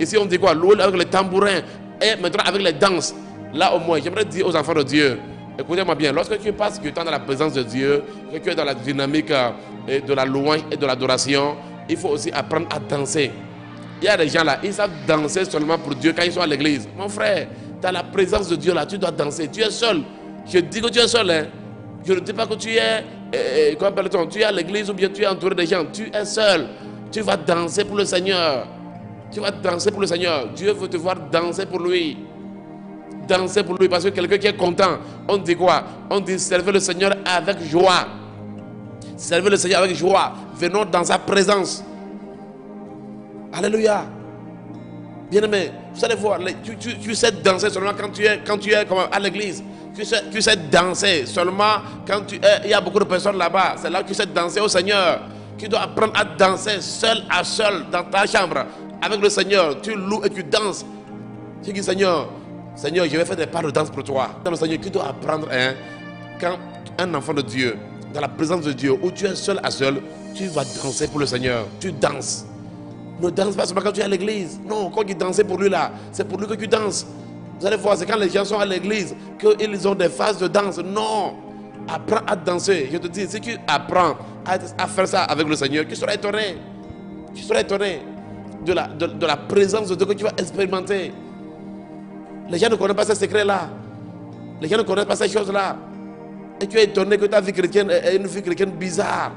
Ici, on dit quoi? Louer avec les tambourins et maintenant avec les danses. Là, au moins, j'aimerais dire aux enfants de Dieu, écoutez-moi bien, lorsque tu passes du temps dans la présence de Dieu, que tu es dans la dynamique de la louange et de l'adoration, il faut aussi apprendre à danser. Il y a des gens là, ils savent danser seulement pour Dieu quand ils sont à l'église. Mon frère, dans la présence de Dieu là, tu dois danser. Tu es seul. Je dis que tu es seul. Hein. Je ne dis pas que tu es, comment appelle-t-on, tu es à l'église ou bien tu es entouré de gens. Tu es seul. Tu vas danser pour le Seigneur. Tu vas danser pour le Seigneur. Dieu veut te voir danser pour lui. Danser pour lui, parce que quelqu'un qui est content, on dit quoi? On dit servez le Seigneur avec joie. Servez le Seigneur avec joie. Venons dans sa présence. Alléluia. Bien-aimé, vous allez voir, tu sais danser seulement quand tu es comme à l'église. Tu sais danser seulement quand il y a beaucoup de personnes là-bas. C'est là que tu sais danser au Seigneur. Tu dois apprendre à danser seul à seul dans ta chambre avec le Seigneur. Tu loues et tu danses. Tu dis Seigneur, Seigneur, je vais faire des pas de danse pour toi. Dans le Seigneur, tu dois apprendre, hein, quand un enfant de Dieu, dans la présence de Dieu, où tu es seul à seul, tu vas danser pour le Seigneur. Tu danses. Ne danse pas seulement quand tu es à l'église. Non, quand tu danses pour lui là, c'est pour lui que tu danses. Vous allez voir, c'est quand les gens sont à l'église qu'ils ont des phases de danse. Non, apprends à danser. Je te dis, si tu apprends à faire ça avec le Seigneur, tu seras étonné. Tu seras étonné de la présence de Dieu que tu vas expérimenter. Les gens ne connaissent pas ces secrets-là. Les gens ne connaissent pas ces choses-là. Et tu es étonné que ta vie chrétienne est une vie chrétienne bizarre.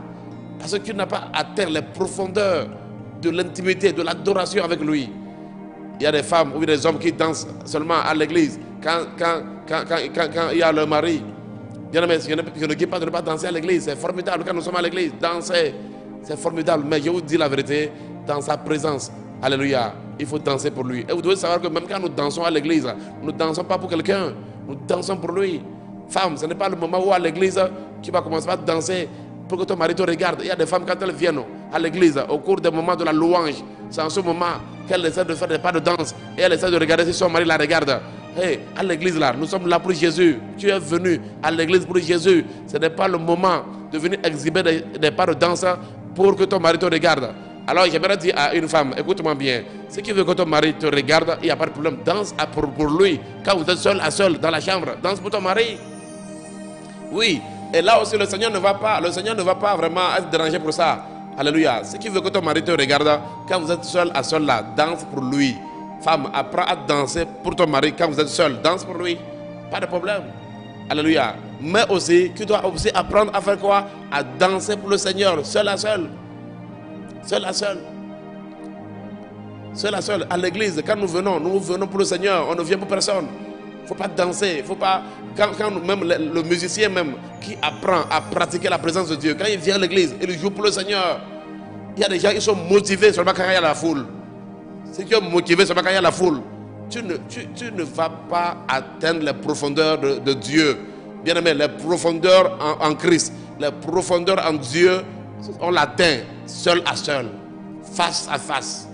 Parce que tu n'as pas atteint les profondeurs de l'intimité, de l'adoration avec lui. Il y a des femmes ou des hommes qui dansent seulement à l'église quand il y a leur mari. Je ne dis pas de ne pas danser à l'église. C'est formidable quand nous sommes à l'église. Danser, c'est formidable. Mais je vous dis la vérité, dans sa présence, alléluia, il faut danser pour lui. Et vous devez savoir que même quand nous dansons à l'église, nous ne dansons pas pour quelqu'un, nous dansons pour lui. Femme, ce n'est pas le moment où à l'église, tu vas commencer à danser pour que ton mari te regarde. Il y a des femmes, quand elles viennent à l'église, au cours des moments de la louange, c'est en ce moment qu'elles essaient de faire des pas de danse et elles essaient de regarder si son mari la regarde. Hey, à l'église là, nous sommes là pour Jésus. Tu es venu à l'église pour Jésus. Ce n'est pas le moment de venir exhiber des pas de danse pour que ton mari te regarde. Alors j'aimerais dire à une femme, écoute-moi bien, si tu veux que ton mari te regarde, il n'y a pas de problème, danse pour lui. Quand vous êtes seul à seul dans la chambre, danse pour ton mari. Oui, et là aussi le Seigneur ne va pas vraiment être dérangé pour ça. Alléluia. Si tu veux que ton mari te regarde, quand vous êtes seul à seul là, danse pour lui. Femme, apprends à danser pour ton mari quand vous êtes seul, danse pour lui. Pas de problème. Alléluia. Mais aussi, tu dois aussi apprendre à faire quoi? À danser pour le Seigneur, seul à seul. Seul à seul. Seul à seul. À l'église, quand nous venons pour le Seigneur. On ne vient pour personne. Il ne faut pas danser. Il faut pas. Quand même le musicien même qui apprend à pratiquer la présence de Dieu, quand il vient à l'église, il joue pour le Seigneur. Il y a des gens qui sont motivés seulement quand il y a la foule. Si tu es motivé seulement quand il y a la foule, tu ne vas pas atteindre les profondeurs de Dieu. Bien aimé, les profondeurs en Christ, les profondeurs en Dieu, on l'atteint seul à seul, face à face.